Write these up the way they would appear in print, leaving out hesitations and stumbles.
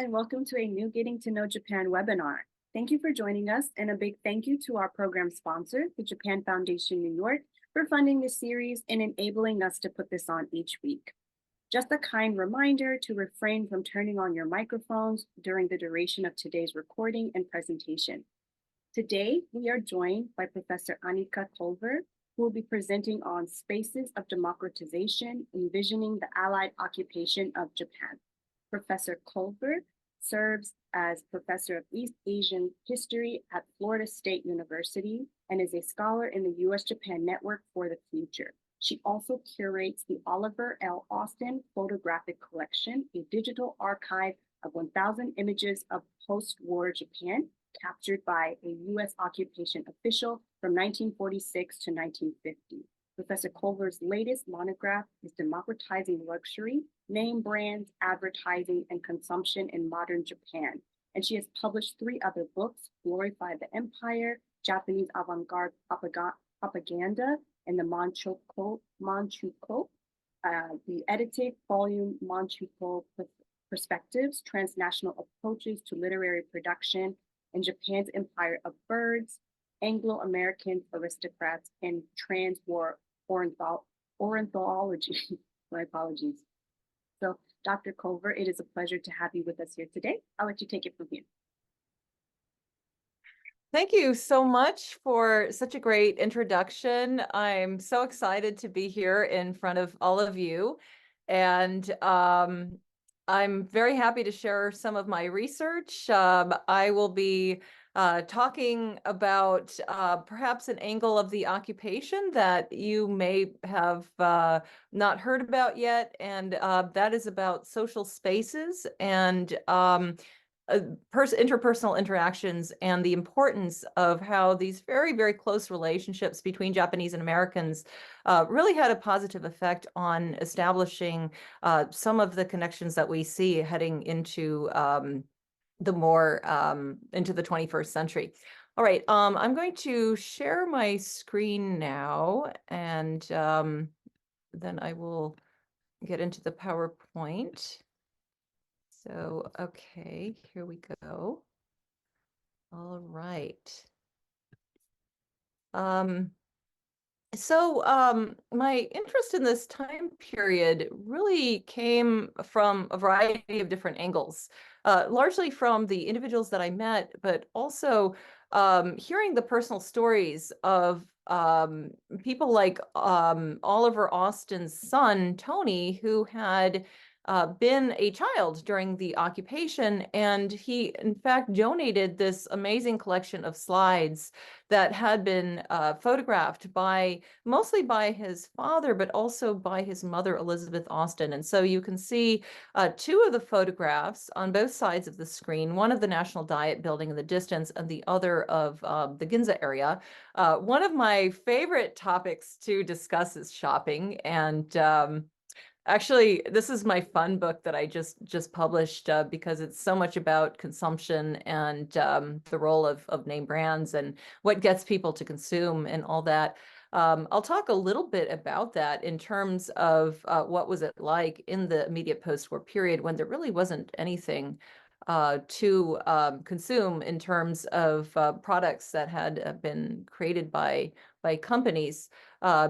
and welcome to a new Getting to Know Japan webinar. Thank you for joining us, and a big thank you to our program sponsor, the Japan Foundation New York, for funding this series and enabling us to put this on each week. Just a kind reminder to refrain from turning on your microphones during the duration of today's recording and presentation. Today, we are joined by Professor Annika Culver, who will be presenting on Spaces of Democratization, Envisioning the Allied Occupation of Japan. Professor Culver serves as Professor of East Asian History at Florida State University and is a scholar in the U.S.-Japan Network for the Future. She also curates the Oliver L. Austin Photographic Collection, a digital archive of 1,000 images of post-war Japan captured by a U.S. occupation official from 1946 to 1950. Professor Culver's latest monograph is Democratizing Luxury, Name Brands, Advertising, and Consumption in Modern Japan. And she has published 3 other books, Glorify the Empire, Japanese Avant-Garde Propaganda, and the Manchukuo, the edited volume Manchukuo Perspectives, Transnational Approaches to Literary Production in Japan's Empire of Birds, Anglo-Americans, Aristocrats, and Transwar Ornithology. My apologies. So, Dr. Culver, it is a pleasure to have you with us here today. I'll let you take it from here. Thank you so much for such a great introduction. I'm so excited to be here in front of all of you. And I'm very happy to share some of my research. I will be talking about perhaps an angle of the occupation that you may have not heard about yet, and that is about social spaces and interpersonal interactions and the importance of how these very, very close relationships between Japanese and Americans really had a positive effect on establishing some of the connections that we see heading into the more into the 21st century. All right, I'm going to share my screen now, and then I will get into the PowerPoint. So, okay, here we go. All right. My interest in this time period really came from a variety of different angles, largely from the individuals that I met, but also hearing the personal stories of people like Oliver Austin's son, Tony, who had been a child during the occupation, and he in fact donated this amazing collection of slides that had been photographed mostly by his father, but also by his mother, Elizabeth Austin. And so you can see 2 of the photographs on both sides of the screen, one of the National Diet building in the distance and the other of the Ginza area. One of my favorite topics to discuss is shopping, and actually, this is my fun book that I just published because it's so much about consumption and the role of name brands and what gets people to consume and all that. I'll talk a little bit about that in terms of what was it like in the immediate post-war period when there really wasn't anything to consume in terms of products that had been created by companies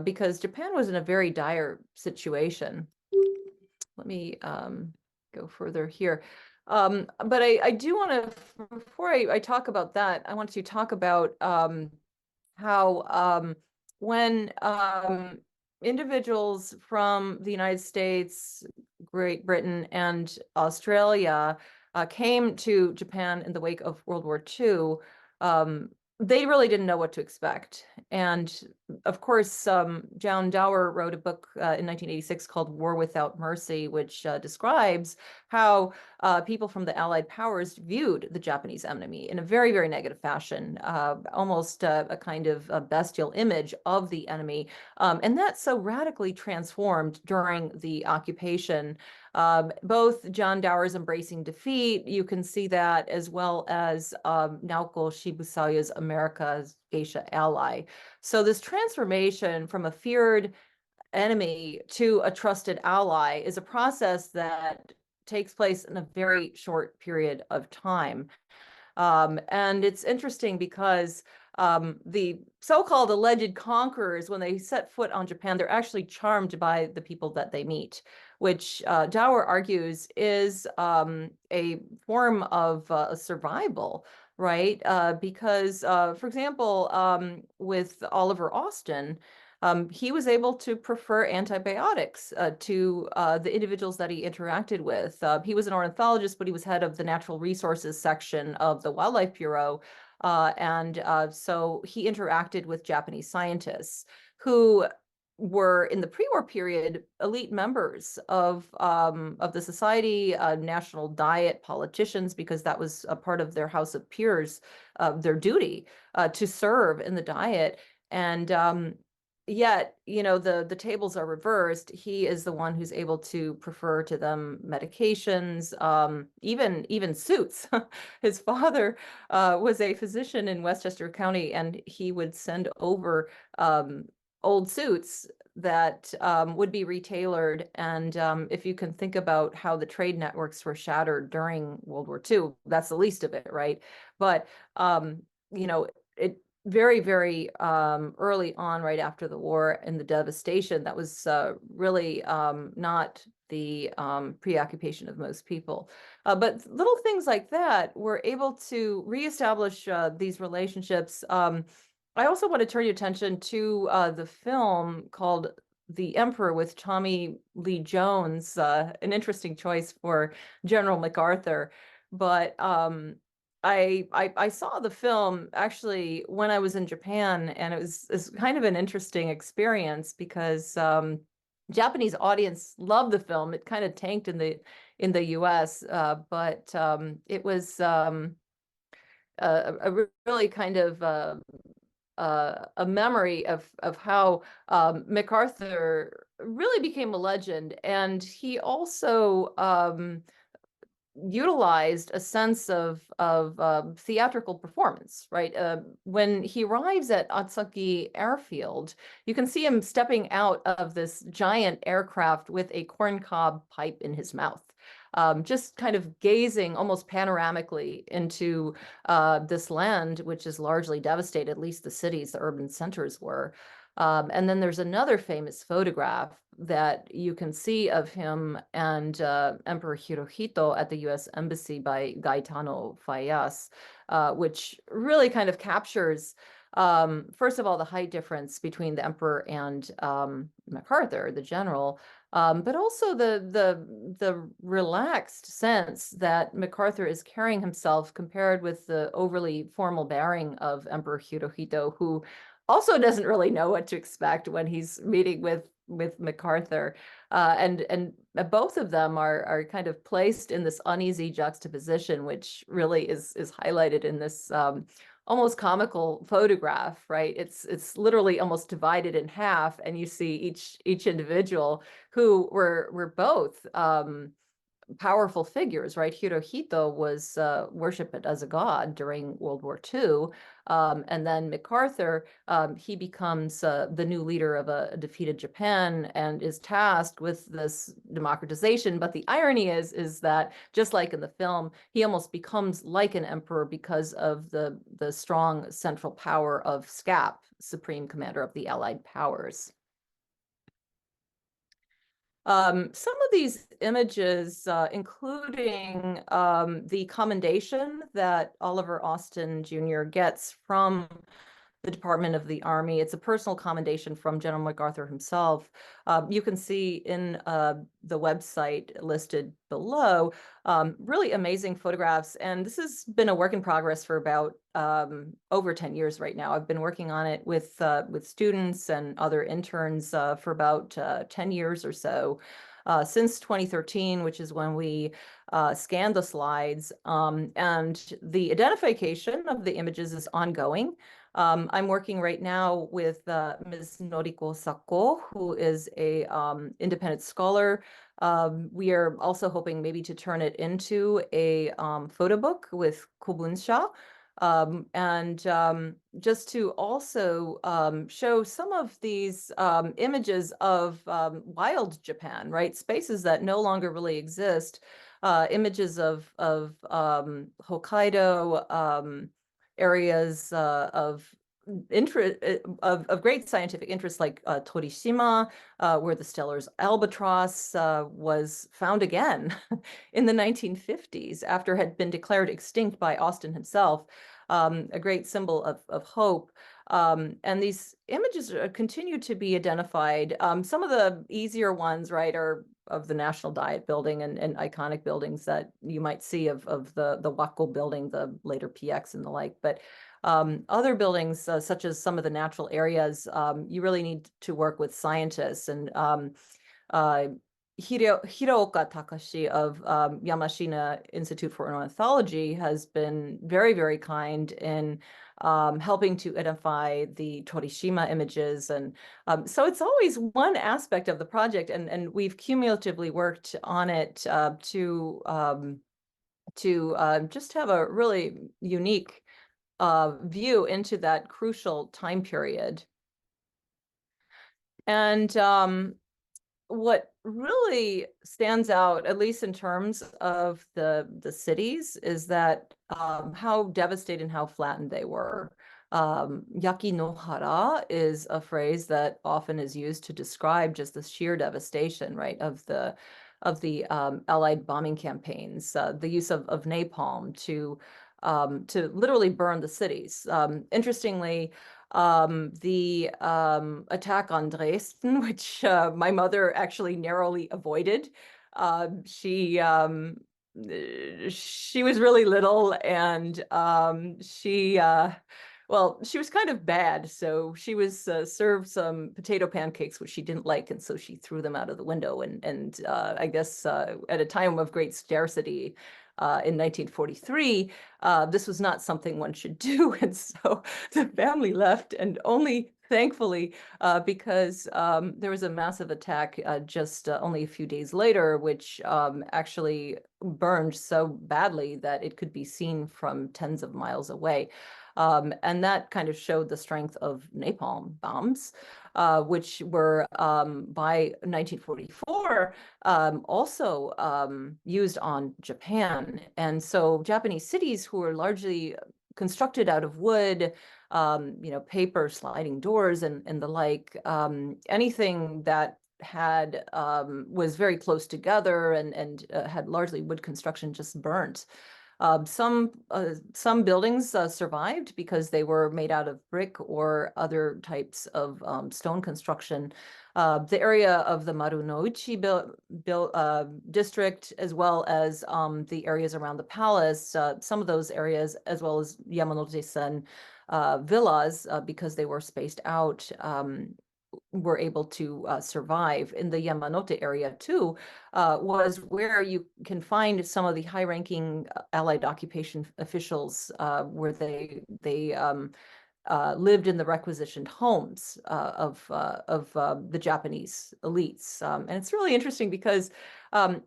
because Japan was in a very dire situation. Let me go further here. But I do want to, before I talk about that, I want to talk about how when individuals from the United States, Great Britain, and Australia came to Japan in the wake of World War II, they really didn't know what to expect. And of course, John Dower wrote a book in 1986 called War Without Mercy, which describes how people from the Allied powers viewed the Japanese enemy in a very, very negative fashion, almost a kind of a bestial image of the enemy. And that so radically transformed during the occupation. Both John Dower's Embracing Defeat, you can see that, as well as Naoko Shibusaya's America's Geisha Ally. So this transformation from a feared enemy to a trusted ally is a process that takes place in a very short period of time. And it's interesting because the so-called alleged conquerors, when they set foot on Japan, they're actually charmed by the people that they meet, which Dower argues is a form of survival, right? Because, for example, with Oliver Austin, he was able to prefer antibiotics to the individuals that he interacted with. He was an ornithologist, but he was head of the natural resources section of the Wildlife Bureau. So he interacted with Japanese scientists who were in the pre-war period elite members of the society, national diet, politicians, because that was a part of their House of Peers, their duty to serve in the diet. And yet, the tables are reversed. He is the one who's able to prefer to them medications, even suits. His father was a physician in Westchester County, and he would send over old suits that would be retailored. And if you can think about how the trade networks were shattered during World War II, that's the least of it, right? But it very, very early on, right after the war and the devastation, that was really not the preoccupation of most people. But little things like that were able to reestablish these relationships. I also want to turn your attention to the film called The Emperor with Tommy Lee Jones, an interesting choice for General MacArthur. But I saw the film actually when I was in Japan, and it's kind of an interesting experience because Japanese audience loved the film. It kind of tanked in the US, but it was really kind of a memory of how MacArthur really became a legend, and he also utilized a sense of theatrical performance, right? When he arrives at Atsaki Airfield, you can see him stepping out of this giant aircraft with a corncob pipe in his mouth, just kind of gazing almost panoramically into this land, which is largely devastated, at least the cities, the urban centers were. And then there's another famous photograph that you can see of him and Emperor Hirohito at the U.S. Embassy by Gaetano Fayas, which really kind of captures, first of all, the height difference between the emperor and MacArthur, the general, but also the relaxed sense that MacArthur is carrying himself compared with the overly formal bearing of Emperor Hirohito, who also doesn't really know what to expect when he's meeting with MacArthur. And both of them are kind of placed in this uneasy juxtaposition, which really is highlighted in this almost comical photograph, right? It's literally almost divided in half, and you see each individual who were both powerful figures, right? Hirohito was worshipped as a god during World War II. And then MacArthur, he becomes the new leader of a defeated Japan and is tasked with this democratization. But the irony is that, just like in the film, he almost becomes like an emperor because of the strong central power of SCAP, Supreme Commander of the Allied Powers. Some of these images, including the commendation that Oliver Austin Jr. gets from the Department of the Army. It's a personal commendation from General MacArthur himself. You can see in the website listed below really amazing photographs. And this has been a work in progress for about over 10 years right now. I've been working on it with students and other interns for about 10 years or so. Since 2013, which is when we scanned the slides, and the identification of the images is ongoing. I'm working right now with Ms. Noriko Sako, who is a independent scholar. We are also hoping maybe to turn it into a photo book with kobunsha. And just to also show some of these images of wild Japan, right? Spaces that no longer really exist. images of Hokkaido, areas of interest of great scientific interest, like Torishima, where the Stellar's albatross was found again in the 1950s after it had been declared extinct by Austin himself, a great symbol of hope. And these images continue to be identified. Some of the easier ones, right, are of the National Diet Building and iconic buildings that you might see of the Wako building, the later PX and the like. But other buildings, such as some of the natural areas, you really need to work with scientists. And Hirooka Takashi of Yamashina Institute for Ornithology has been very, very kind in helping to identify the Torishima images. And so it's always one aspect of the project, and we've cumulatively worked on it to just have a really unique view into that crucial time period. And what really stands out, at least in terms of the cities, is that how devastated and how flattened they were. Yaki no hara is a phrase that often is used to describe just the sheer devastation, right, of the Allied bombing campaigns, the use of napalm to literally burn the cities. Interestingly, the attack on Dresden, which my mother actually narrowly avoided. She was really little, and well, she was kind of bad, so she was served some potato pancakes, which she didn't like, and so she threw them out of the window. And I guess at a time of great scarcity, in 1943, this was not something one should do. And so the family left, and only thankfully, because there was a massive attack just only a few days later, which actually burned so badly that it could be seen from tens of miles away. And that kind of showed the strength of napalm bombs, which were by 1944 also used on Japan. And so Japanese cities, who were largely constructed out of wood, paper, sliding doors, and the like, anything that had was very close together and had largely wood construction just burnt. Some buildings survived because they were made out of brick or other types of stone construction. The area of the Marunouchi district, as well as the areas around the palace, some of those areas, as well as Yamanote-sen villas, because they were spaced out, were able to survive. In the Yamanote area too, was where you can find some of the high-ranking Allied occupation officials, where they lived in the requisitioned homes of the Japanese elites. And it's really interesting because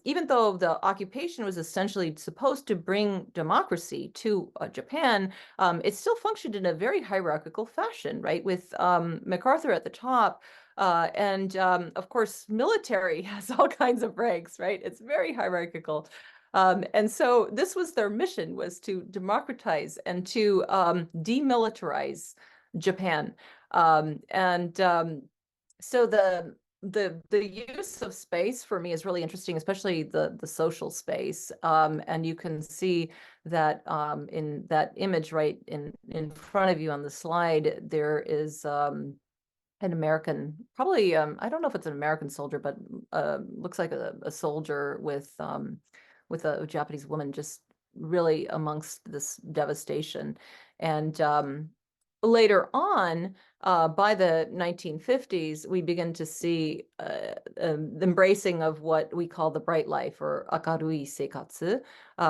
even though the occupation was essentially supposed to bring democracy to Japan, it still functioned in a very hierarchical fashion, right? With MacArthur at the top. And of course, military has all kinds of ranks, right? It's very hierarchical. And so this was their mission, was to democratize and to demilitarize Japan. So the use of space for me is really interesting, especially the social space. And you can see that in that image right in front of you on the slide, there is an American, probably, I don't know if it's an American soldier, but looks like a soldier with a Japanese woman just really amongst this devastation. And later on, by the 1950s, we begin to see the embracing of what we call the bright life, or akarui seikatsu,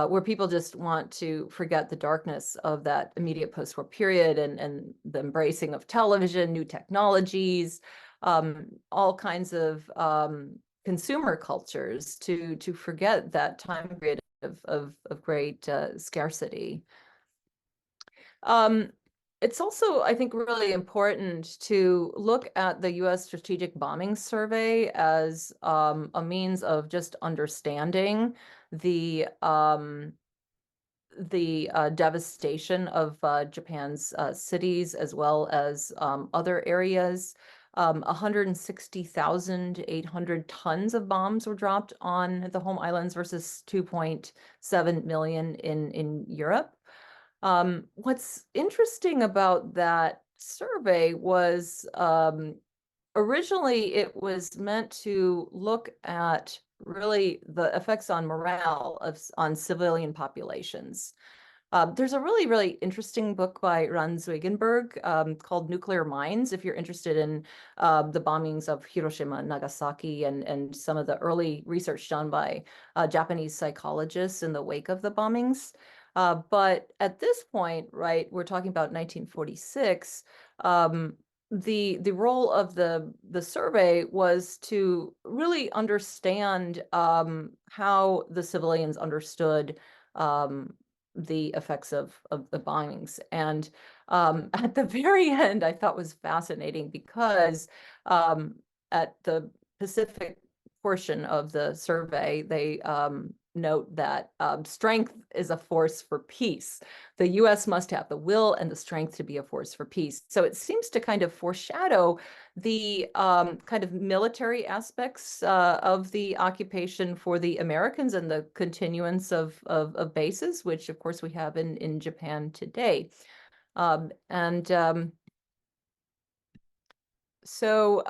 where people just want to forget the darkness of that immediate post-war period, and the embracing of television, new technologies, all kinds of consumer cultures to forget that time period of great scarcity. It's also, I think, really important to look at the U.S. Strategic Bombing Survey as a means of just understanding the devastation of Japan's cities as well as other areas. 160,800 tons of bombs were dropped on the home islands versus 2.7 million in Europe. What's interesting about that survey was originally it was meant to look at really the effects on morale on civilian populations. There's a really, really interesting book by Ran Zwigenberg called Nuclear Mines, if you're interested in the bombings of Hiroshima and Nagasaki and some of the early research done by Japanese psychologists in the wake of the bombings. But at this point, right, we're talking about 1946. The role of the survey was to really understand how the civilians understood the effects of the bombings. And at the very end, I thought was fascinating because at the Pacific portion of the survey, they note that strength is a force for peace. The US must have the will and the strength to be a force for peace. So it seems to kind of foreshadow the kind of military aspects of the occupation for the Americans and the continuance of bases, which of course we have in Japan today. So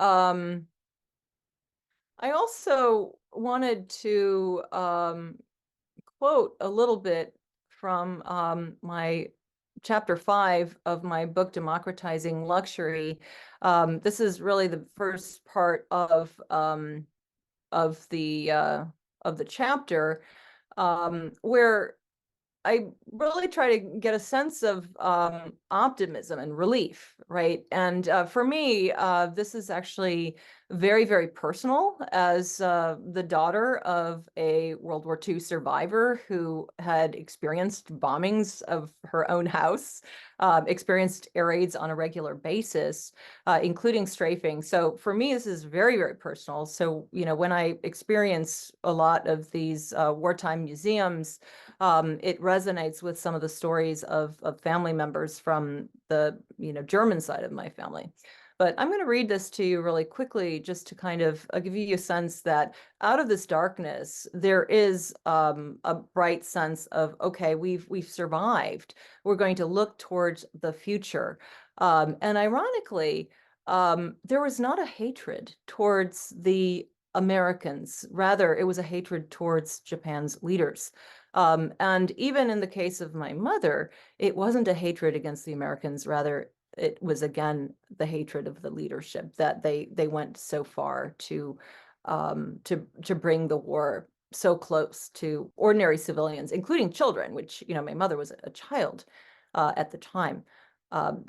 I also wanted to quote a little bit from my chapter 5 of my book, Democratizing Luxury. This is really the first part of the chapter, where I really try to get a sense of optimism and relief, right? And for me, this is actually very, very personal as the daughter of a World War II survivor who had experienced bombings of her own house, experienced air raids on a regular basis, including strafing. So for me, this is very, very personal. So, you know, when I experience a lot of these wartime museums, it resonates with some of the stories of family members from the German side of my family. But I'm going to read this to you really quickly just to kind of give you a sense that out of this darkness, there is a bright sense of, okay, we've survived. We're going to look towards the future. And ironically, there was not a hatred towards the Americans. Rather, it was a hatred towards Japan's leaders. And even in the case of my mother, it wasn't a hatred against the Americans. Rather, it was, again, the hatred of the leadership that they went so far to bring the war so close to ordinary civilians, including children, which, you know, my mother was a child at the time.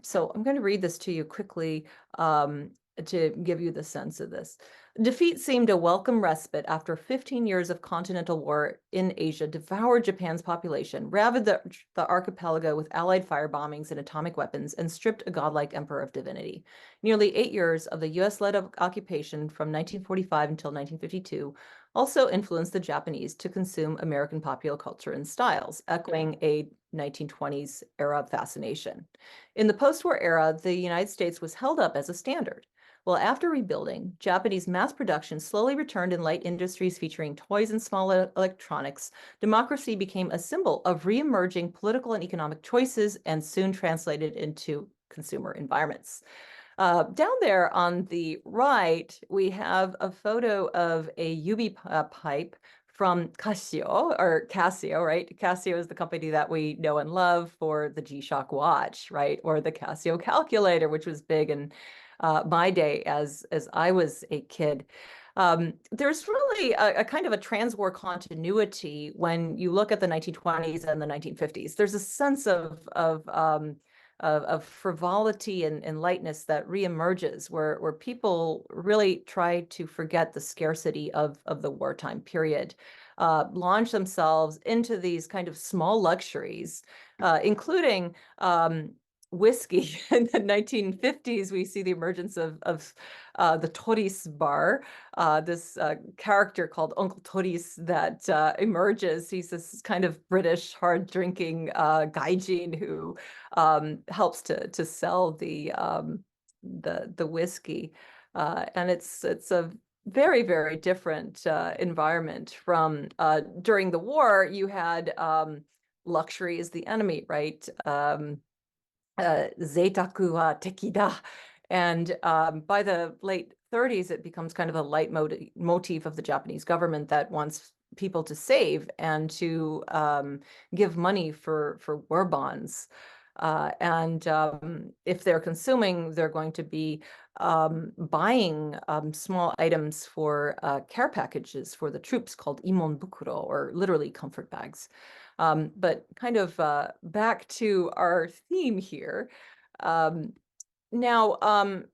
So I'm going to read this to you quickly to give you the sense of this. Defeat seemed a welcome respite after 15 years of continental war in Asia devoured Japan's population, ravaged the archipelago with Allied fire bombings and atomic weapons, and stripped a godlike emperor of divinity. Nearly 8 years of the US-led occupation from 1945 until 1952 also influenced the Japanese to consume American popular culture and styles, echoing a 1920s era fascination. In the post-war era, the United States was held up as a standard. Well, after rebuilding, Japanese mass production slowly returned in light industries featuring toys and small electronics. Democracy became a symbol of re-emerging political and economic choices and soon translated into consumer environments. Down there on the right, we have a photo of a UV pipe from Casio, right? Casio is the company that we know and love for the G-Shock watch, right? Or the Casio calculator, which was big in my day as I was a kid. There's really a kind of a transwar continuity when you look at the 1920s and the 1950s. There's a sense of frivolity and lightness that reemerges, where people really try to forget the scarcity of the wartime period, launch themselves into these kind of small luxuries, including whiskey. In the 1950s, we see the emergence of the Toris bar, this character called Uncle Toris that emerges. He's this kind of British hard-drinking gaijin who helps to sell the whiskey, and it's a very, very different environment from during the war. You had luxury is the enemy, right? Zeitaku wa teki da. And by the late 30s, it becomes kind of a leitmotif of the Japanese government that wants people to save and to give money for war bonds. And if they're consuming, they're going to be buying small items for care packages for the troops called imon bukuro, or literally comfort bags. But kind of back to our theme here. Now,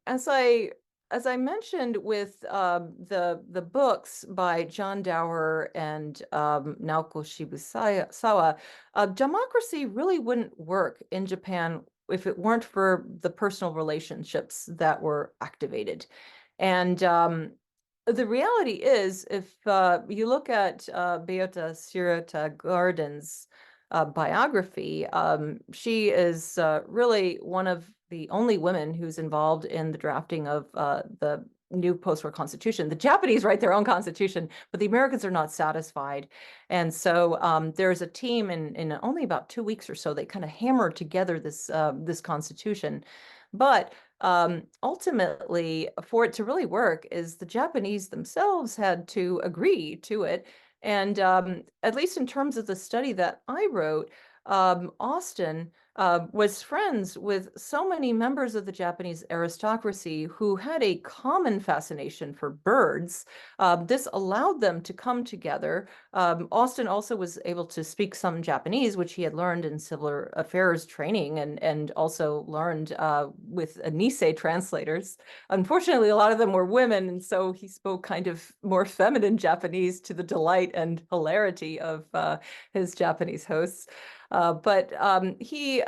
as I mentioned with the books by John Dower and Naoko Shibusawa, democracy really wouldn't work in Japan if it weren't for the personal relationships that were activated. And the reality is, if you look at Beata Sirota Garden's biography, she is really one of the only women who's involved in the drafting of the new post-war constitution. The Japanese write their own constitution, but the Americans are not satisfied. And so there's a team in only about 2 weeks or so, they kind of hammered together this constitution. But ultimately, for it to really work, is the Japanese themselves had to agree to it. And at least in terms of the study that I wrote, Austin was friends with so many members of the Japanese aristocracy who had a common fascination for birds. This allowed them to come together. Austin also was able to speak some Japanese, which he had learned in civil affairs training, and also learned with Nisei translators. Unfortunately, a lot of them were women, and so he spoke kind of more feminine Japanese to the delight and hilarity of his Japanese hosts. But he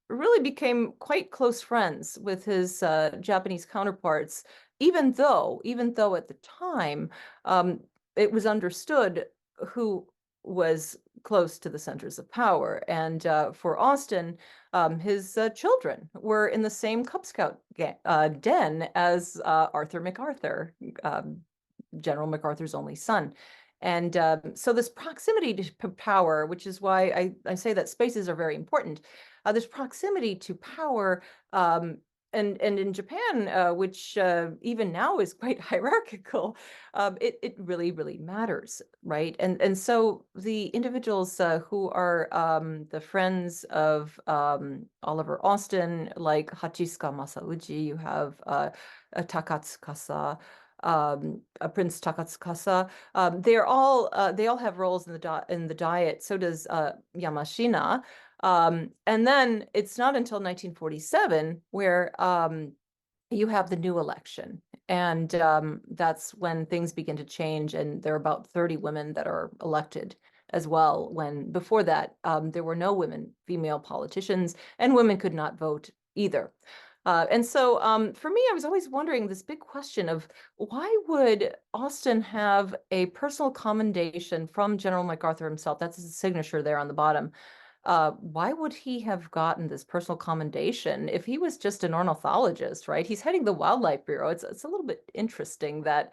really became quite close friends with his Japanese counterparts, even though at the time it was understood who was close to the centers of power. And for Austin, his children were in the same Cub Scout den as Arthur MacArthur, General MacArthur's only son. And so this proximity to power, which is why I say that spaces are very important, this proximity to power, and in Japan, which even now is quite hierarchical, it really, really matters, right? And so the individuals who are the friends of Oliver Austin, like Hachisuka Masauji, you have Takatsukasa, Prince Takatsukasa. They all have roles in the Diet. So does Yamashina. And then it's not until 1947 where you have the new election. And that's when things begin to change. And there are about 30 women that are elected as well, when before that, there were no female politicians, and women could not vote either. And so for me, I was always wondering this big question of why would Austin have a personal commendation from General MacArthur himself? That's his signature there on the bottom. Why would he have gotten this personal commendation if he was just an ornithologist, right? He's heading the Wildlife Bureau. It's a little bit interesting that,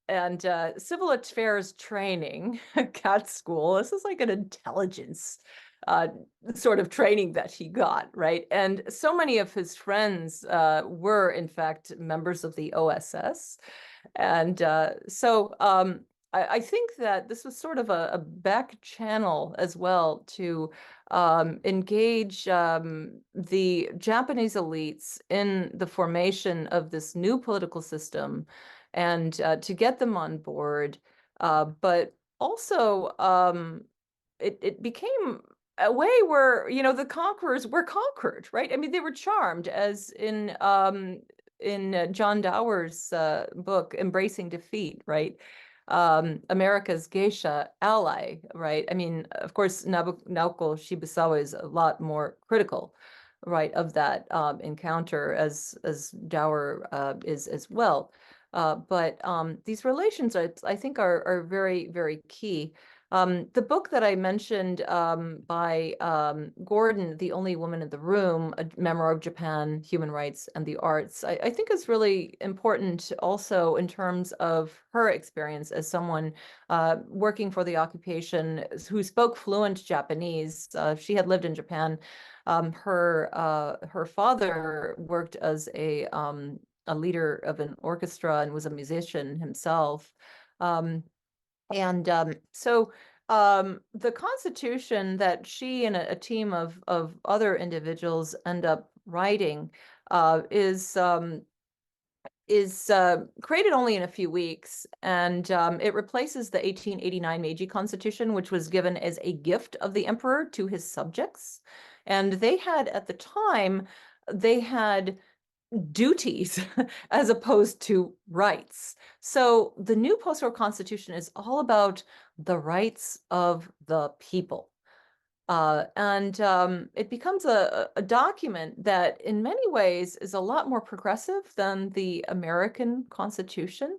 and civil affairs training, cat school, this is like an intelligence sort of training that he got, right? And so many of his friends were, in fact, members of the OSS. And so I think that this was sort of a back channel as well to engage the Japanese elites in the formation of this new political system, and to get them on board. But also, it became a way where, the conquerors were conquered, right? I mean, they were charmed, as in John Dower's book, Embracing Defeat, right? America's geisha ally, right? I mean, of course, Naoko Shibusawa is a lot more critical. right, of that encounter, as Dower is as well. But these relations, I think, are very, very key. The book that I mentioned by Gordon, The Only Woman in the Room, A Memoir of Japan, Human Rights, and the Arts, I think is really important also in terms of her experience as someone working for the occupation who spoke fluent Japanese. She had lived in Japan. Her father worked as a leader of an orchestra and was a musician himself. So the Constitution that she and a team of other individuals end up writing is created only in a few weeks, and it replaces the 1889 Meiji Constitution, which was given as a gift of the emperor to his subjects. And they had, at the time, they had duties as opposed to rights. So the new post-war constitution is all about the rights of the people. It becomes a document that in many ways is a lot more progressive than the American Constitution.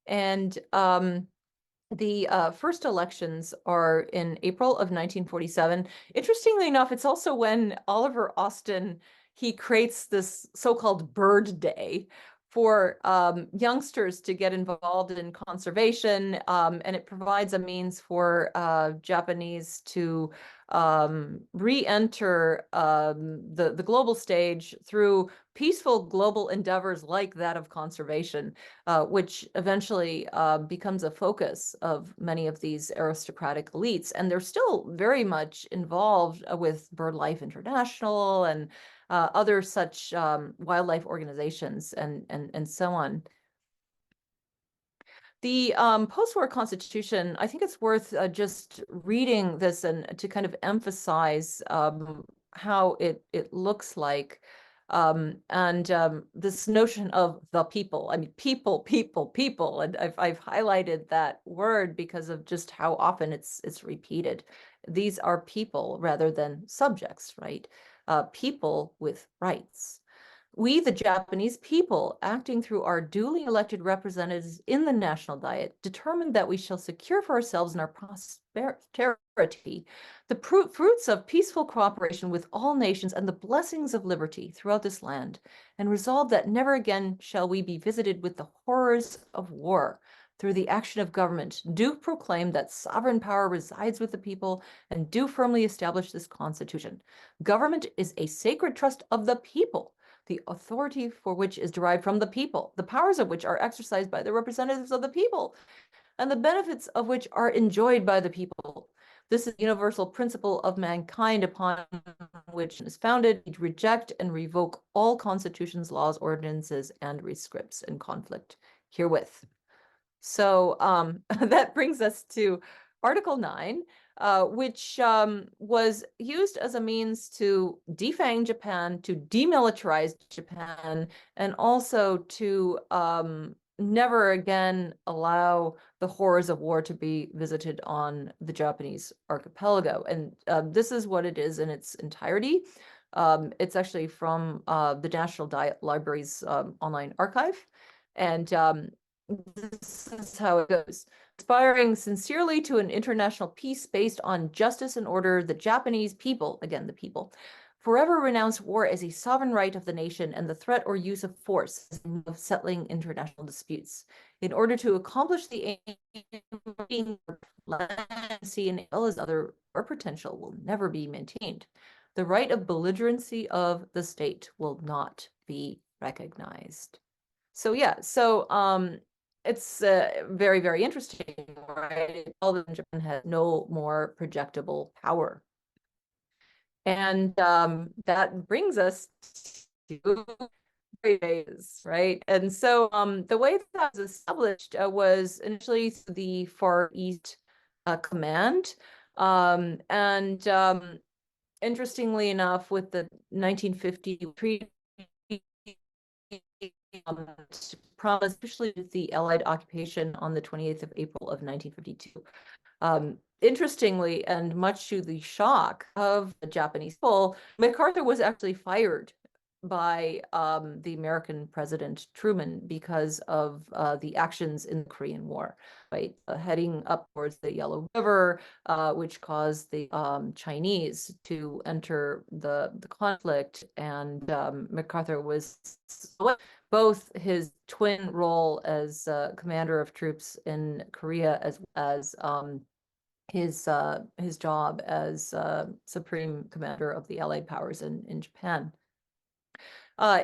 And the first elections are in April of 1947. Interestingly enough, it's also when Oliver Austin, he creates this so-called Bird Day for youngsters to get involved in conservation, and it provides a means for Japanese to re-enter the global stage through peaceful global endeavors like that of conservation, which eventually becomes a focus of many of these aristocratic elites. And they're still very much involved with BirdLife International and other such wildlife organizations and so on. The post-war constitution, I think it's worth just reading this and to kind of emphasize how it looks like. This notion of the people, I mean, people, people, people, and I've highlighted that word because of just how often it's repeated. These are people rather than subjects, right? People with rights. We, the Japanese people, acting through our duly elected representatives in the National Diet, determined that we shall secure for ourselves and our posterity the fruits of peaceful cooperation with all nations and the blessings of liberty throughout this land, and resolve that never again shall we be visited with the horrors of war. Through the action of government, do proclaim that sovereign power resides with the people, and do firmly establish this Constitution. Government is a sacred trust of the people, the authority for which is derived from the people, the powers of which are exercised by the representatives of the people, and the benefits of which are enjoyed by the people. This is the universal principle of mankind upon which it is founded. We reject and revoke all constitutions, laws, ordinances, and rescripts in conflict herewith. So that brings us to Article 9, which was used as a means to defang Japan, to demilitarize Japan, and also to never again allow the horrors of war to be visited on the Japanese archipelago. And this is what it is in its entirety. It's actually from the National Library's online archive. And this is how it goes. Aspiring sincerely to an international peace based on justice and order, the Japanese people, again, the people, forever renounce war as a sovereign right of the nation and the threat or use of force of settling international disputes. In order to accomplish the aim of land, sea, and as well as other war potential will never be maintained. The right of belligerency of the state will not be recognized. So yeah, it's very, very interesting, right? All of Japan has no more projectable power. And that brings us to ways, right? And so the way that was established was initially the Far East Command. Interestingly enough, with the 1950 treaty, promised officially the Allied occupation on the 28th of April of 1952. Interestingly, and much to the shock of the Japanese people, MacArthur was actually fired by the American President Truman because of the actions in the Korean War, right? Heading up towards the Yellow River, which caused the Chinese to enter the conflict. And MacArthur was both his twin role as commander of troops in Korea as his job as Supreme Commander of the Allied powers in Japan.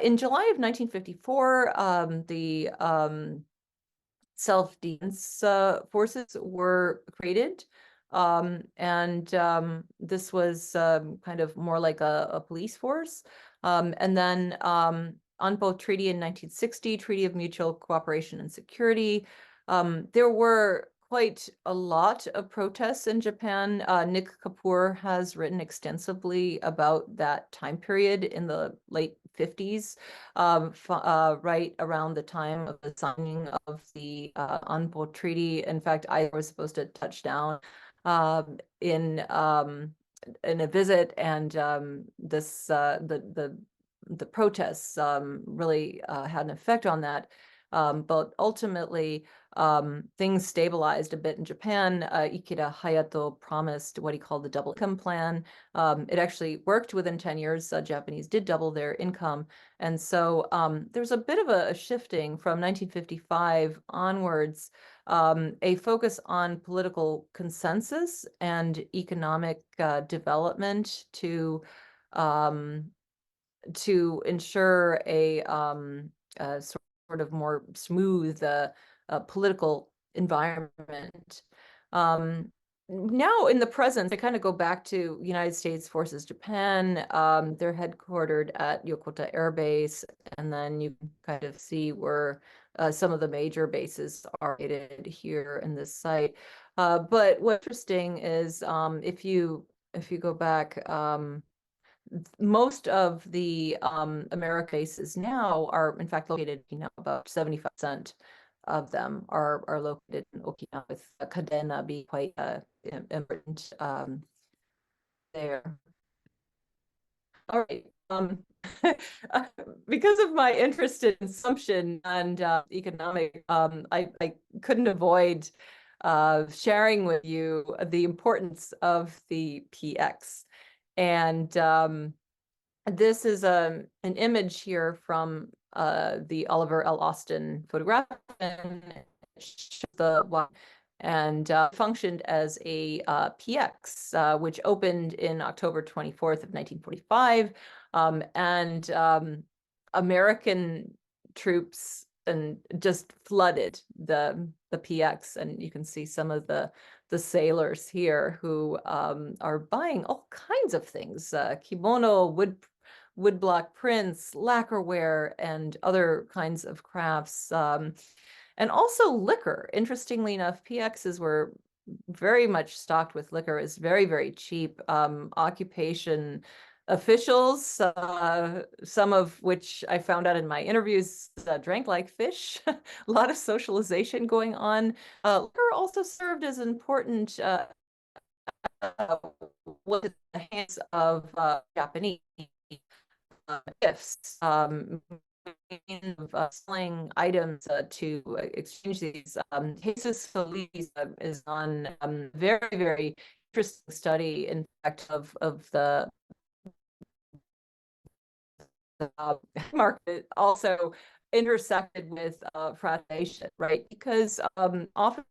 In July of 1954, the self-defense forces were created. And this was kind of more like a police force. And then Anpo Treaty in 1960, Treaty of Mutual Cooperation and Security. There were quite a lot of protests in Japan. Nick Kapoor has written extensively about that time period in the late 50s, right around the time of the signing of the Anpo Treaty. In fact, I was supposed to touch down in a visit, and the protests really had an effect on that. But ultimately, things stabilized a bit in Japan. Ikeda Hayato promised what he called the double income plan. It actually worked within 10 years. Japanese did double their income. And so there's a bit of a shifting from 1955 onwards, a focus on political consensus and economic development to ensure a sort of more smooth political environment. Now in the present, I kind of go back to United States Forces Japan. They're headquartered at Yokota Air Base, and then you can kind of see where some of the major bases are located here in this site. But what's interesting is if you go back, most of the American bases now are, in fact, located, about 75% of them are located in Okinawa, with Kadena being quite important there. All right. Because of my interest in consumption and economic, I couldn't avoid sharing with you the importance of the PX. And this is an image here from the Oliver L. Austin photograph, and functioned as a PX, which opened in October 24th of 1945. And American troops and just flooded the PX, and you can see some of the sailors here who are buying all kinds of things: kimono, woodblock prints, lacquerware, and other kinds of crafts, and also liquor. Interestingly enough, PXs were very much stocked with liquor. It's very, very cheap. Occupation officials, some of which I found out in my interviews, drank like fish. A lot of socialization going on. Liquor also served as an important with the hands of Japanese gifts, selling items to exchange these. Jesus Solis is on very, very interesting study, in fact, of the market also intersected with fraternization, right? Because often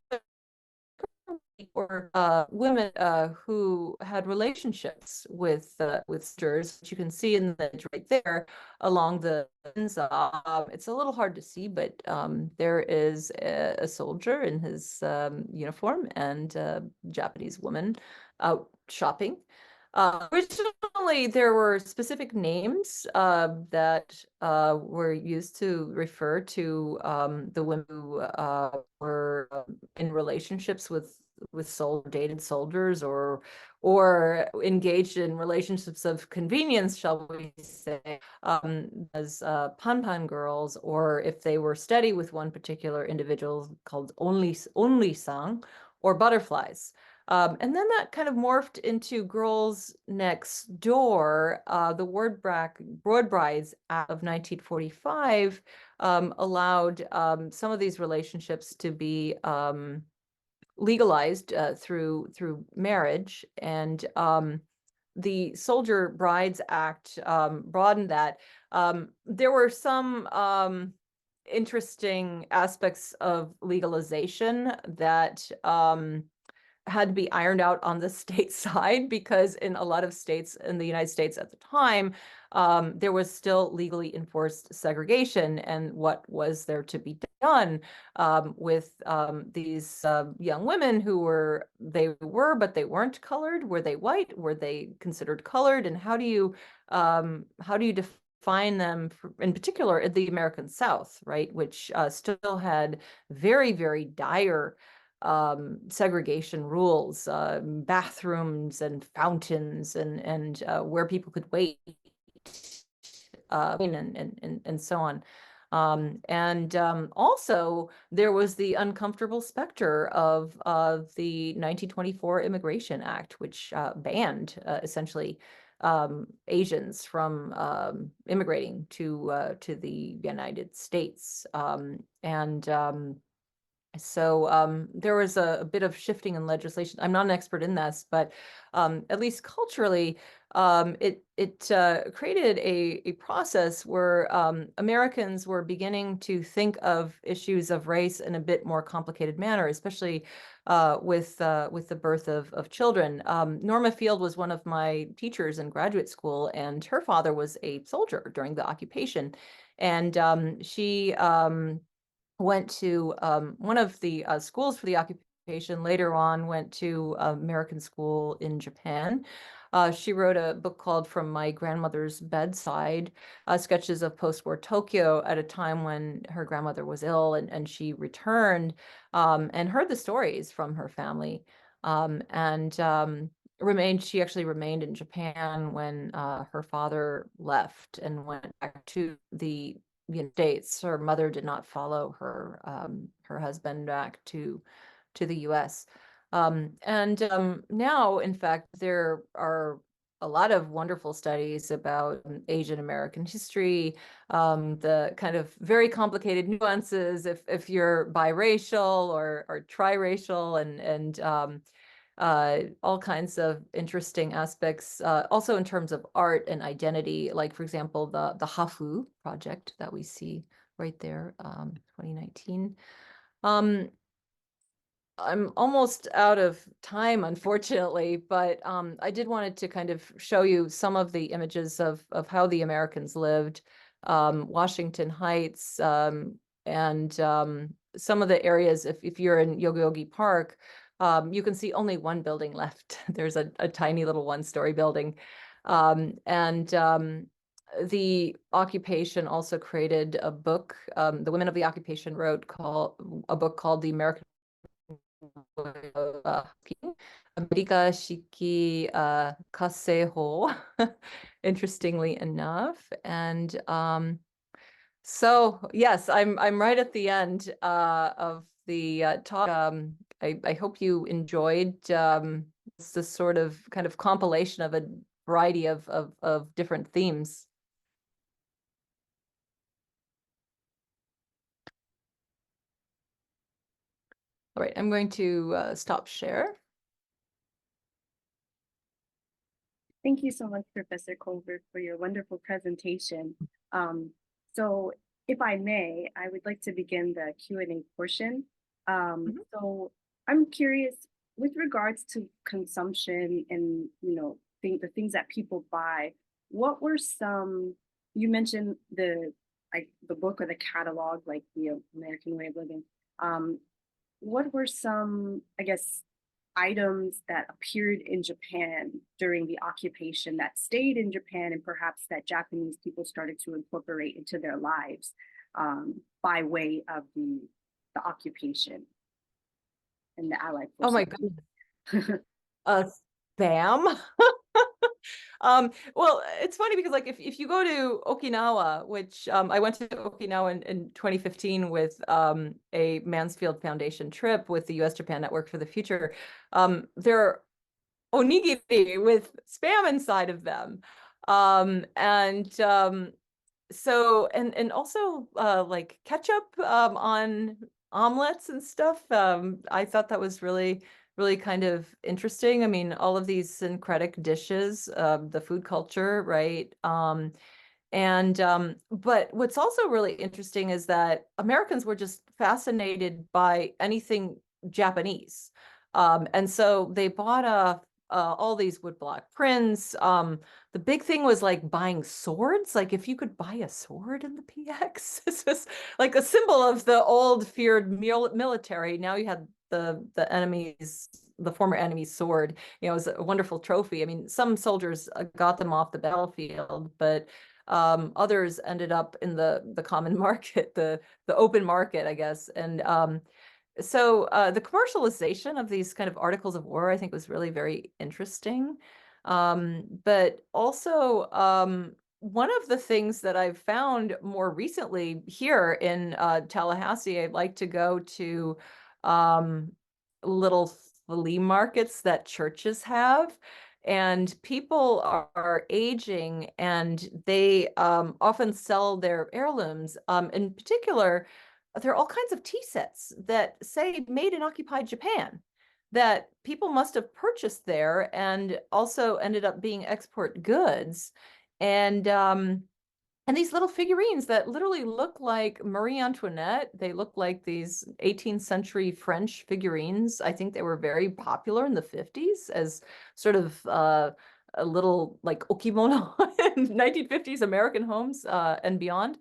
or women who had relationships with sisters, which you can see in the image right there along the ends. It's a little hard to see, but there is a soldier in his uniform and a Japanese woman out shopping. Originally, there were specific names that were used to refer to the women who were in relationships with dated soldiers, or engaged in relationships of convenience, shall we say, as panpan girls, or if they were steady with one particular individual, called only sang, or butterflies. And then that kind of morphed into Girls Next Door. The Broad Brides Act of 1945 allowed some of these relationships to be legalized through marriage, and the Soldier Brides Act broadened that. There were some interesting aspects of legalization that had to be ironed out on the state side, because in a lot of states in the United States at the time, there was still legally enforced segregation. And what was there to be done with these young women who were, but they weren't colored? Were they white? Were they considered colored? And how do you define them, in particular in the American South, right, which still had very, very dire segregation rules, bathrooms and fountains, and where people could wait, and so on. Also, there was the uncomfortable specter of the 1924 Immigration Act, which banned essentially Asians from immigrating to the United States. So there was a bit of shifting in legislation. I'm not an expert in this, but at least culturally, it created a process where Americans were beginning to think of issues of race in a bit more complicated manner, especially with the birth of children. Norma Field was one of my teachers in graduate school, and her father was a soldier during the occupation, and she went to one of the schools for the occupation, later on went to American school in Japan. She wrote a book called From My Grandmother's Bedside, sketches of post-war Tokyo at a time when her grandmother was ill, and she returned and heard the stories from her family, she actually remained in Japan when her father left and went back to the United States. Her mother did not follow her husband back to the U.S. Now, in fact, there are a lot of wonderful studies about Asian American history, the kind of very complicated nuances if you're biracial or triracial, and all kinds of interesting aspects, also in terms of art and identity, like, for example, the Hafu project that we see right there, 2019. I'm almost out of time, unfortunately, but I did wanted to kind of show you some of the images of how the Americans lived, Washington Heights, and some of the areas. If you're in Yogi Park, you can see only one building left. There's a tiny little one-story building, the occupation also created a book. The women of the occupation wrote a book called The American America Shiki Kaseho, interestingly enough. And so yes, I'm right at the end of the talk. I hope you enjoyed this sort of kind of compilation of a variety of different themes. All right, I'm going to stop share. Thank you so much, Professor Culver, for your wonderful presentation. So if I may, I would like to begin the Q&A portion. So I'm curious, with regards to consumption and, the things that people buy, what were some, you mentioned the book or the catalog, like the American Way of Living. What were some, I guess, items that appeared in Japan during the occupation that stayed in Japan, and perhaps that Japanese people started to incorporate into their lives by way of the occupation and the Allied forces? Oh my goodness. Spam. Well, it's funny because like if you go to Okinawa, which I went to Okinawa in 2015 with a Mansfield Foundation trip with the U.S.-Japan Network for the Future, there are onigiri with spam inside of them. And so and also like ketchup on omelets and stuff. I thought that was really kind of interesting. I mean, all of these syncretic dishes, the food culture, right? And but what's also really interesting is that Americans were just fascinated by anything Japanese. And so they bought all these woodblock prints. The big thing was like buying swords. Like if you could buy a sword in the PX, this was like a symbol of the old feared military. Now you had the enemy's, the former enemy's sword. You know, it was a wonderful trophy. I mean, some soldiers got them off the battlefield, but others ended up in the common market, the open market, I guess. And so the commercialization of these kind of articles of war, I think, was really very interesting. But also, one of the things that I've found more recently here in Tallahassee, I'd like to go to little flea markets that churches have. And people are aging and they often sell their heirlooms. In particular, there are all kinds of tea sets that say made in occupied Japan that people must have purchased there and also ended up being export goods. And these little figurines that literally look like Marie Antoinette, they look like these 18th century French figurines. I think they were very popular in the 50s as sort of a little like okimono in 1950s American homes and beyond.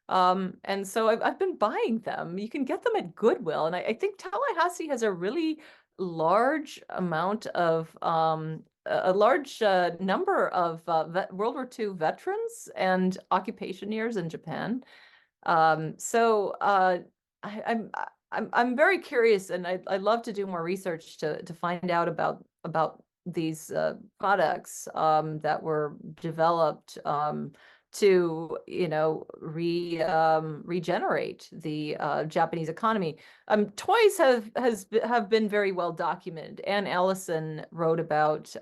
And so I've been buying them. You can get them at Goodwill. And I think Tallahassee has a really large amount of, a large number of World War II veterans and occupationeers in Japan. So I'm very curious, and I'd love to do more research to find out about these products that were developed to, you know, regenerate the Japanese economy. Toys have been very well documented. Anne Allison wrote about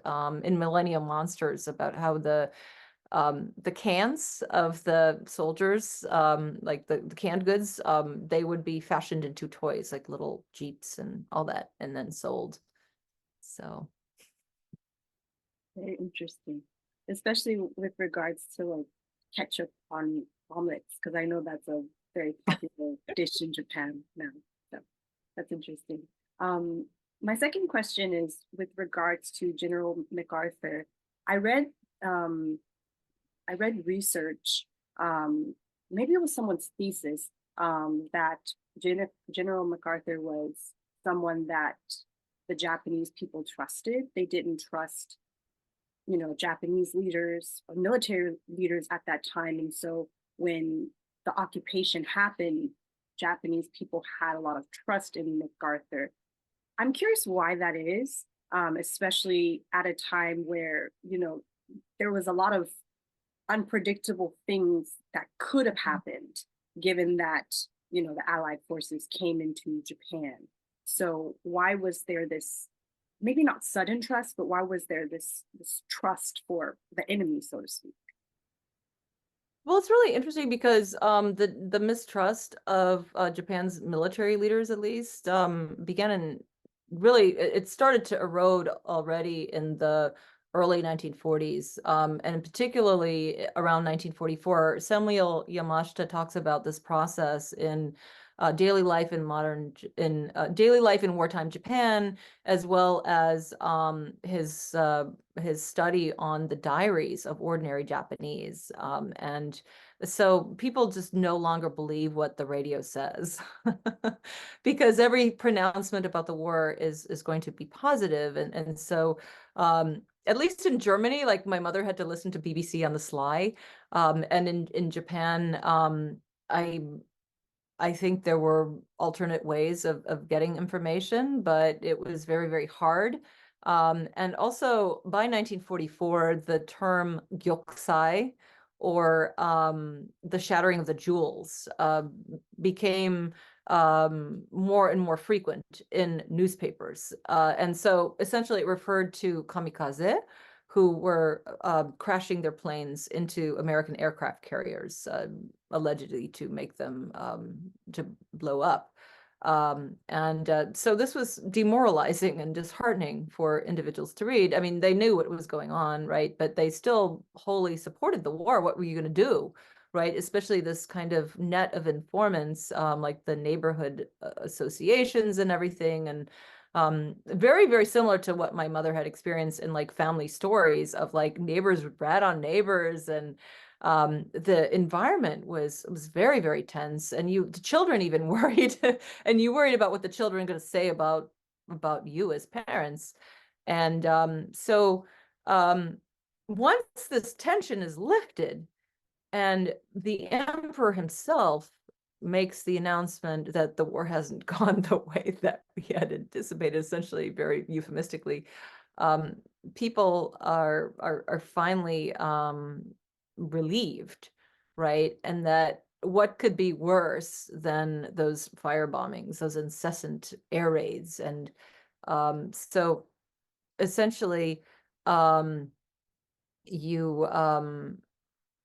in Millennium Monsters about how the cans of the soldiers, like the canned goods, they would be fashioned into toys, like little Jeeps and all that, and then sold. So Very interesting, especially with regards to like ketchup on omelets, because I know that's a very popular dish in Japan now. So that's interesting. Um, my second question is with regards to General MacArthur. I read um, I read research, maybe it was someone's thesis, that General MacArthur was someone that the Japanese people trusted. They didn't trust, you know, Japanese leaders or military leaders at that time. And so when the occupation happened, Japanese people had a lot of trust in MacArthur. I'm curious why that is, especially at a time where, you know, there was a lot of unpredictable things that could have happened given that, you know, the Allied forces came into Japan. So why was there this, maybe not sudden trust, but why was there this trust for the enemy, so to speak? well, it's really interesting because the mistrust of Japan's military leaders, at least, began in really it started to erode already in the early 1940s, and particularly around 1944. Samuel Yamashita talks about this process in daily life in daily life in wartime Japan, as well as his study on the diaries of ordinary Japanese. And so people just no longer believe what the radio says because every pronouncement about the war is going to be positive. And so at least in Germany, like my mother had to listen to BBC on the sly. And in Japan, I think there were alternate ways of getting information, but it was very, very hard. And also by 1944, the term gyokusai, or the shattering of the jewels, became more and more frequent in newspapers. And so essentially it referred to kamikaze, who were crashing their planes into American aircraft carriers, allegedly to make them to blow up. So this was demoralizing and disheartening for individuals to read. I mean, they knew what was going on, right? But they still wholly supported the war. What were you going to do, right? Especially this kind of net of informants, like the neighborhood associations and everything. And very, very similar to what my mother had experienced in like family stories of like neighbors would rat on neighbors, and the environment was very, very tense, and the children even worried, and you worried about what the children are going to say about you as parents. And once this tension is lifted, and the emperor himself makes the announcement that the war hasn't gone the way that we had anticipated, essentially very euphemistically, people are finally relieved, right? And that what could be worse than those fire bombings, those incessant air raids? And so essentially, you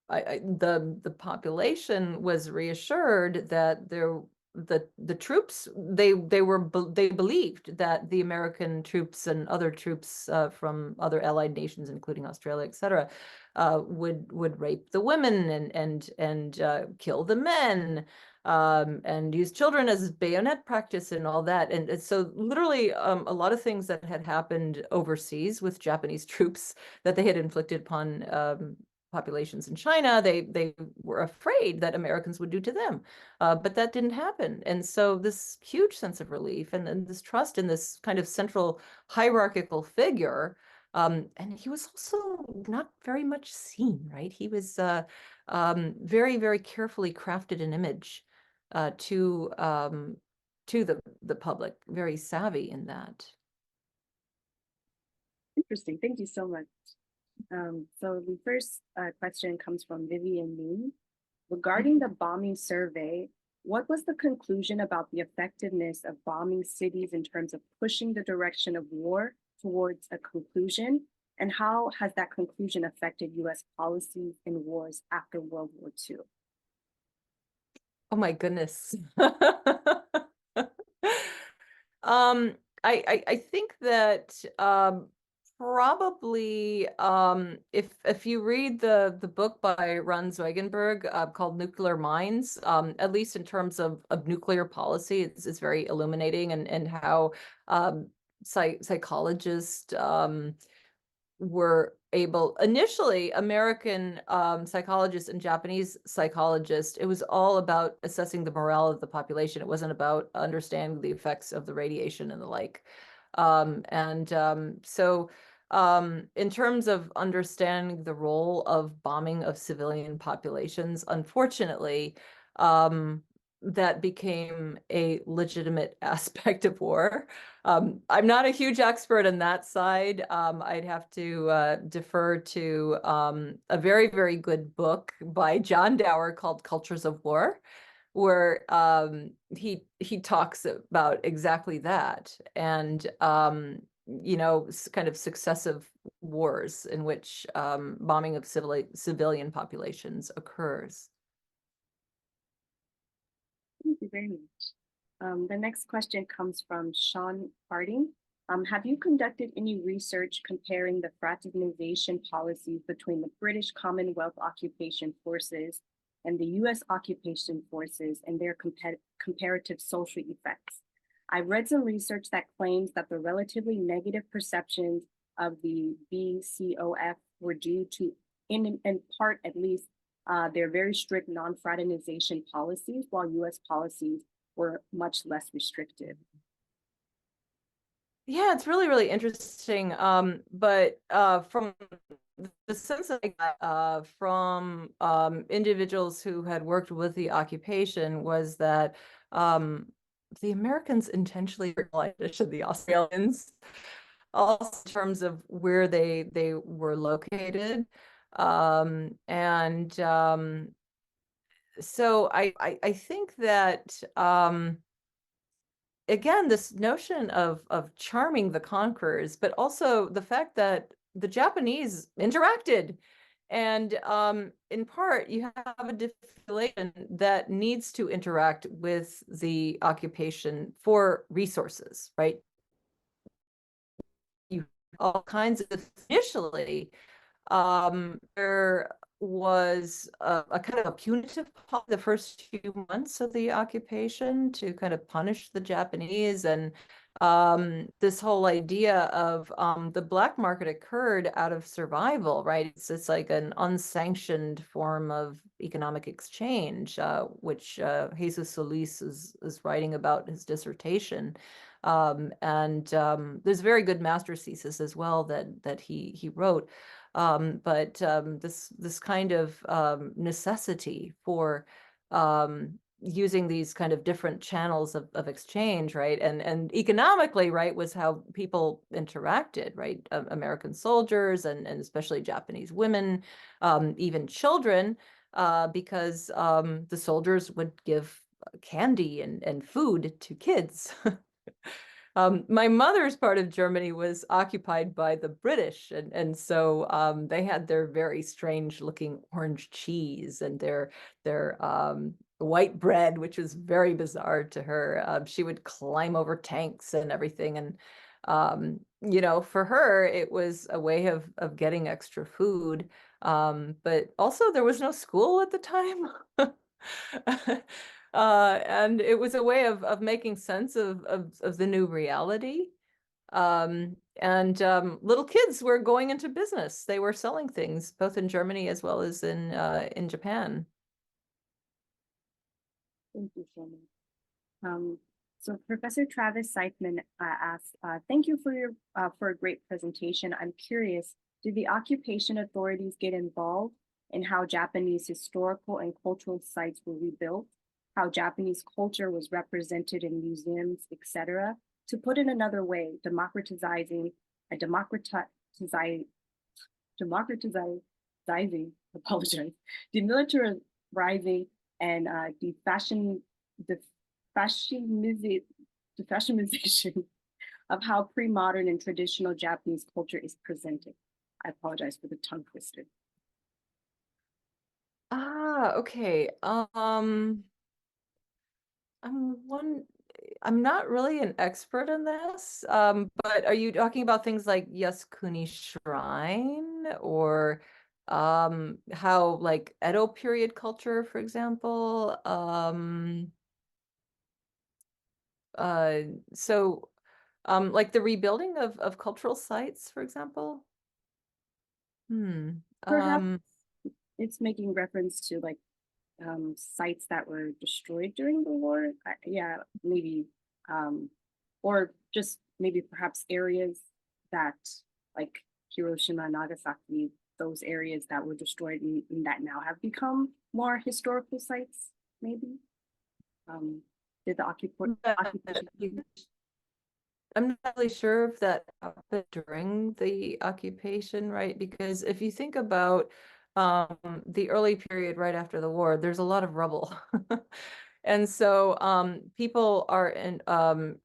the population was reassured that the troops, they believed that the American troops and other troops from other allied nations, including Australia, etc., would rape the women and kill the men, and use children as bayonet practice and all that. And so literally a lot of things that had happened overseas with Japanese troops that they had inflicted upon populations in China, they were afraid that Americans would do to them, but that didn't happen. And so this huge sense of relief and this trust in this kind of central hierarchical figure, and he was also not very much seen, right? He was very, very carefully crafted an image to the public, very savvy in that. Interesting. Thank you so much. So the first question comes from Vivian Moon. Regarding the bombing survey, what was the conclusion about the effectiveness of bombing cities in terms of pushing the direction of war towards a conclusion? And how has that conclusion affected US policies in wars after World War II? Oh my goodness. I think that probably if you read the book by Ron Zeugenberg called Nuclear Mines, at least in terms of nuclear policy, it's very illuminating, and how psychologists were able, initially American psychologists and Japanese psychologists, it was all about assessing the morale of the population. It wasn't about understanding the effects of the radiation and the like. In terms of understanding the role of bombing of civilian populations, unfortunately, that became a legitimate aspect of war. I'm not a huge expert on that side. I'd have to defer to a very, very good book by John Dower called Cultures of War, where he talks about exactly that, and kind of successive wars in which bombing of civilian populations occurs. Thank you very much. The next question comes from Sean Harding. Have you conducted any research comparing the fraternization policies between the British Commonwealth occupation forces and the US occupation forces and their comparative social effects? I've read some research that claims that the relatively negative perceptions of the BCOF were due to, in part at least, their very strict non-fraternization policies, while US policies were much less restrictive. Yeah, it's really, really interesting. But from the sense that I got from individuals who had worked with the occupation was that the Americans intentionally realized the Australians. also in terms of where they were located. And so I think that again, this notion of charming the conquerors, but also the fact that the Japanese interacted. And in part, you have a population that needs to interact with the occupation for resources, right? You all kinds of initially there was a kind of a punitive the first few months of the occupation to kind of punish the Japanese, and this whole idea of the black market occurred out of survival, right? It's like an unsanctioned form of economic exchange, which Jesus Solis is writing about in his dissertation. And there's a very good master's thesis as well that he wrote. But this kind of necessity for using these kind of different channels of exchange, right? And economically, right, was how people interacted, right? American soldiers and especially Japanese women, even children, because the soldiers would give candy and food to kids. My mother's part of Germany was occupied by the British, and so they had their very strange looking orange cheese and their white bread, which was very bizarre to her. She would climb over tanks and everything, and you know, for her it was a way of getting extra food. But also there was no school at the time. And it was a way of making sense of the new reality. And little kids were going into business. They were selling things both in Germany as well as in Japan. Thank you so much. So Professor Travis Seifman asks, thank you for a great presentation. I'm curious, did the occupation authorities get involved in how Japanese historical and cultural sites were rebuilt, how Japanese culture was represented in museums, etc.? To put it another way, democratizing, apologize, demilitarizing and defashionization of how pre-modern and traditional Japanese culture is presented. I apologize for the tongue twister. Okay. I'm not really an expert in this, but are you talking about things like Yasukuni Shrine or how like Edo period culture, for example? So like the rebuilding of cultural sites, for example? Perhaps it's making reference to like sites that were destroyed during the war. Yeah, maybe, or just maybe perhaps areas that like Hiroshima, Nagasaki, those areas that were destroyed and that now have become more historical sites, maybe. Did the occupation? I'm not really sure if that happened during the occupation, right? Because if you think about the early period right after the war, there's a lot of rubble. And so people are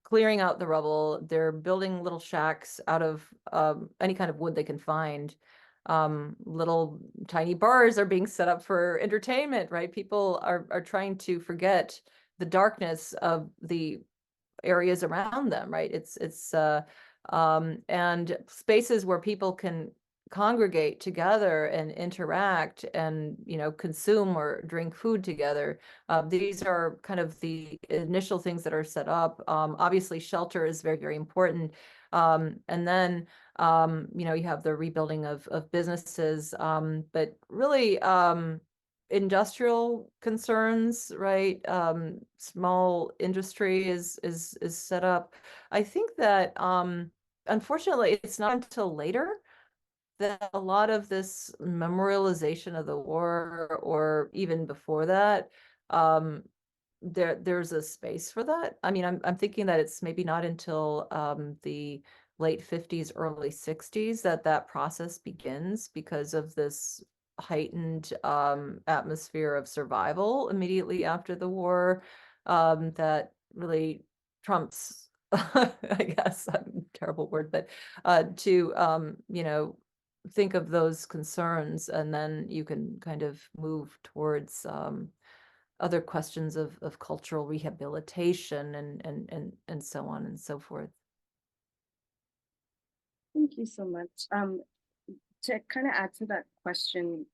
clearing out the rubble. They're building little shacks out of any kind of wood they can find. Little tiny bars are being set up for entertainment, right? People are trying to forget the darkness of the areas around them, right? And spaces where people can congregate together and interact and, you know, consume or drink food together. These are kind of the initial things that are set up. Obviously, shelter is very, very important. And then, you know, you have the rebuilding of businesses, but really, industrial concerns, right? Small industry is set up. I think that unfortunately it's not until later that a lot of this memorialization of the war, or even before that, there's a space for that. I mean, I'm thinking that it's maybe not until the late 50s, early 60s that process begins because of this heightened atmosphere of survival immediately after the war that really trumps, I guess, terrible word, but to, think of those concerns, and then you can kind of move towards other questions of cultural rehabilitation and so on and so forth. Thank you so much. To kind of add to that question,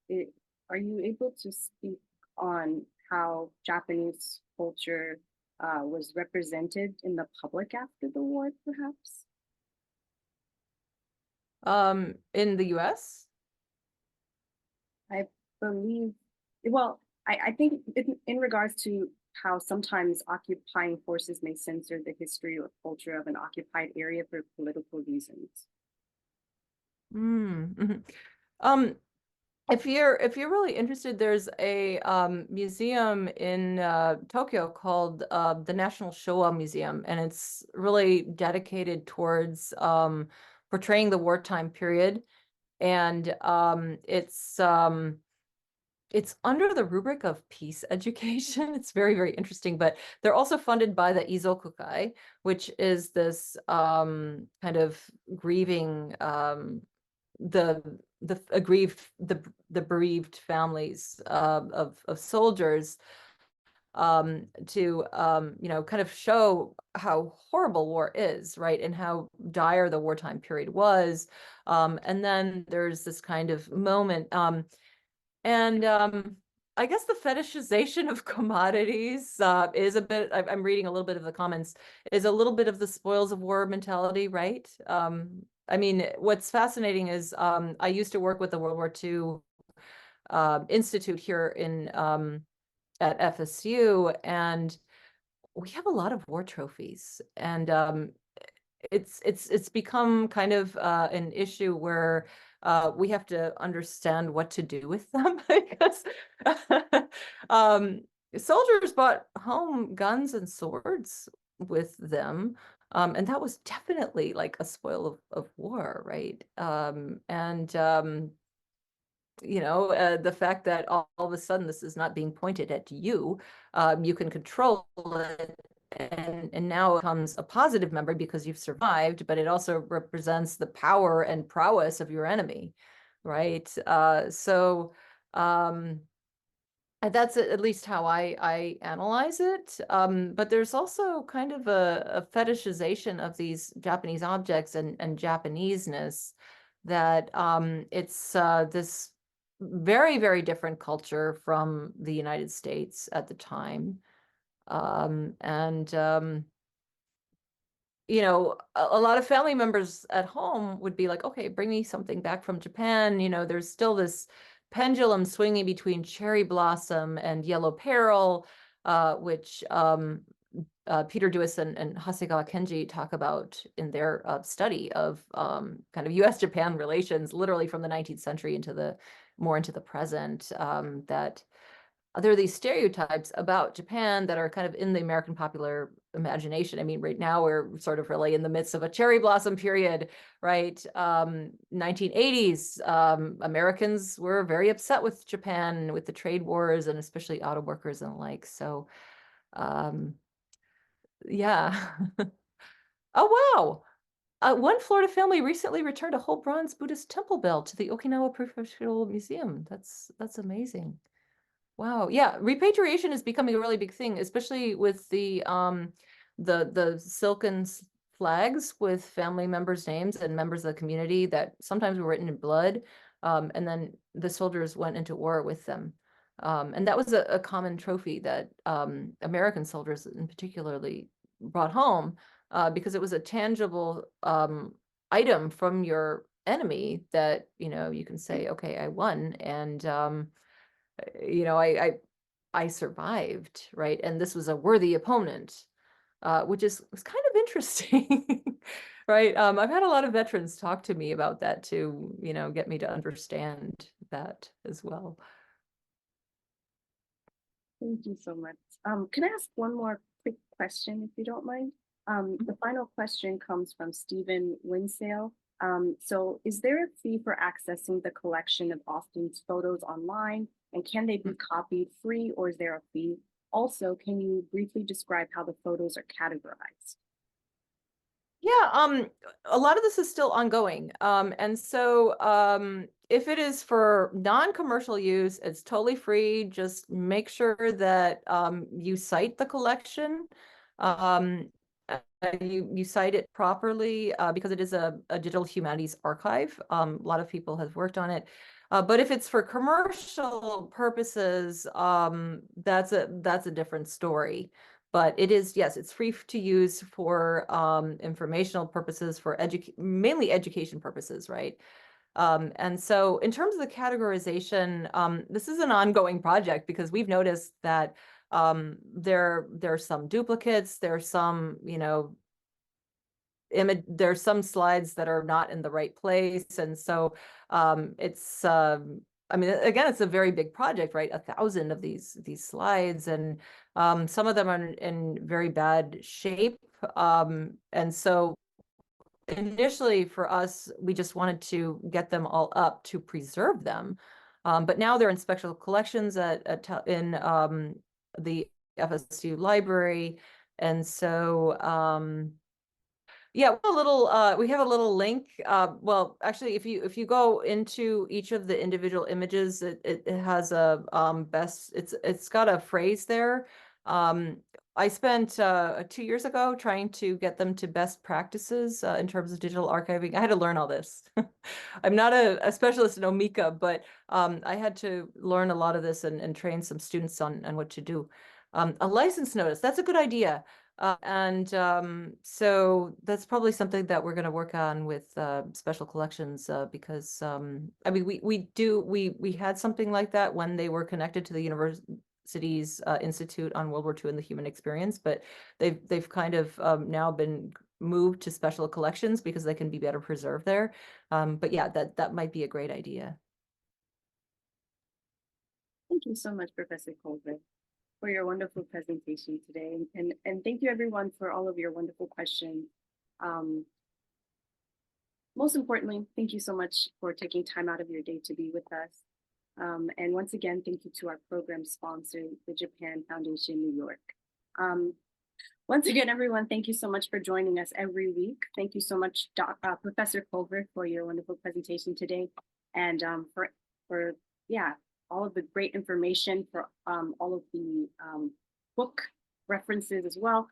are you able to speak on how Japanese culture was represented in the public after the war, perhaps? In the US? I believe, well, I think in regards to how sometimes occupying forces may censor the history or culture of an occupied area for political reasons. Mm-hmm. If you're really interested, there's a museum in Tokyo called the National Showa Museum, and it's really dedicated towards portraying the wartime period. And it's under the rubric of peace education. It's very, very interesting, but they're also funded by the Izokukai, which is this kind of grieving the aggrieved the bereaved families of soldiers to kind of show how horrible war is, right, and how dire the wartime period was. And then there's this kind of moment, and I guess the fetishization of commodities is a bit, I'm reading a little bit of the comments, is a little bit of the spoils of war mentality, right? I mean, what's fascinating is I used to work with the World War II Institute here in at FSU, and we have a lot of war trophies, and it's become kind of an issue where we have to understand what to do with them because soldiers brought home guns and swords with them. And that was definitely like a spoil of war, right? The fact that all of a sudden this is not being pointed at you, you can control it, and now it becomes a positive memory because you've survived, but it also represents the power and prowess of your enemy, right? So that's at least how I analyze it. But there's also kind of a fetishization of these Japanese objects and Japaneseness, that it's this very, very different culture from the United States at the time. And a lot of family members at home would be like, okay, bring me something back from Japan. There's still this pendulum swinging between cherry blossom and yellow peril, which Peter Dewis and Hasegawa Kenji talk about in their study of kind of US-Japan relations, literally from the 19th century into the present, that there are these stereotypes about Japan that are kind of in the American popular imagination. I mean, right now we're sort of really in the midst of a cherry blossom period, right? 1980s, Americans were very upset with Japan, with the trade wars, and especially auto workers and the like. So, yeah. Oh, wow. One Florida family recently returned a whole bronze Buddhist temple bell to the Okinawa Prefectural Museum. That's amazing. Wow. Yeah, repatriation is becoming a really big thing, especially with the silken flags with family members' names and members of the community that sometimes were written in blood. And then the soldiers went into war with them. And that was a common trophy that American soldiers in particularly brought home because it was a tangible item from your enemy that, you can say, okay, I won. And I survived, right? And this was a worthy opponent, which was kind of interesting, right? I've had a lot of veterans talk to me about that to, get me to understand that as well. Thank you so much. Can I ask one more quick question, if you don't mind? The final question comes from Stephen Winsale. So is there a fee for accessing the collection of Austin's photos online? And can they be copied free, or is there a fee? Also, can you briefly describe how the photos are categorized? Yeah, a lot of this is still ongoing. And so if it is for non-commercial use, it's totally free. Just make sure that you cite the collection. Um, you cite it properly because it is a digital humanities archive. A lot of people have worked on it. But if it's for commercial purposes, that's a different story. But it is, yes, it's free to use for informational purposes, for mainly education purposes, right? And so in terms of the categorization, this is an ongoing project because we've noticed that there are some duplicates, there's some, there's some slides that are not in the right place. And so it's I mean, again, it's a very big project, right? 1,000 of these slides, and some of them are in very bad shape. And so initially for us, we just wanted to get them all up to preserve them. But now they're in special collections in the FSU library. And so yeah, we have a little link. Well, actually, if you go into each of the individual images, it has a it's got a phrase there. I spent 2 years ago trying to get them to best practices in terms of digital archiving. I had to learn all this. I'm not a specialist in Omeka, but I had to learn a lot of this and train some students on what to do. A license notice, that's a good idea. So that's probably something that we're going to work on with special collections because I mean we had something like that when they were connected to the university's Institute on World War II and the Human Experience, but they've kind of now been moved to special collections because they can be better preserved there. But yeah, that might be a great idea. Thank you so much, Professor Culver, for your wonderful presentation today. And thank you everyone for all of your wonderful questions. Most importantly, thank you so much for taking time out of your day to be with us. And once again, thank you to our program sponsor, the Japan Foundation New York. Once again, everyone, thank you so much for joining us every week. Thank you so much, Professor Culver, for your wonderful presentation today, and for yeah, all of the great information, for all of the book references as well.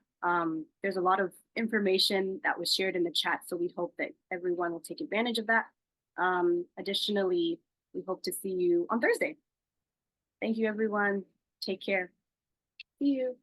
There's a lot of information that was shared in the chat, so we hope that everyone will take advantage of that. Additionally, we hope to see you on Thursday. Thank you, everyone. Take care. See you.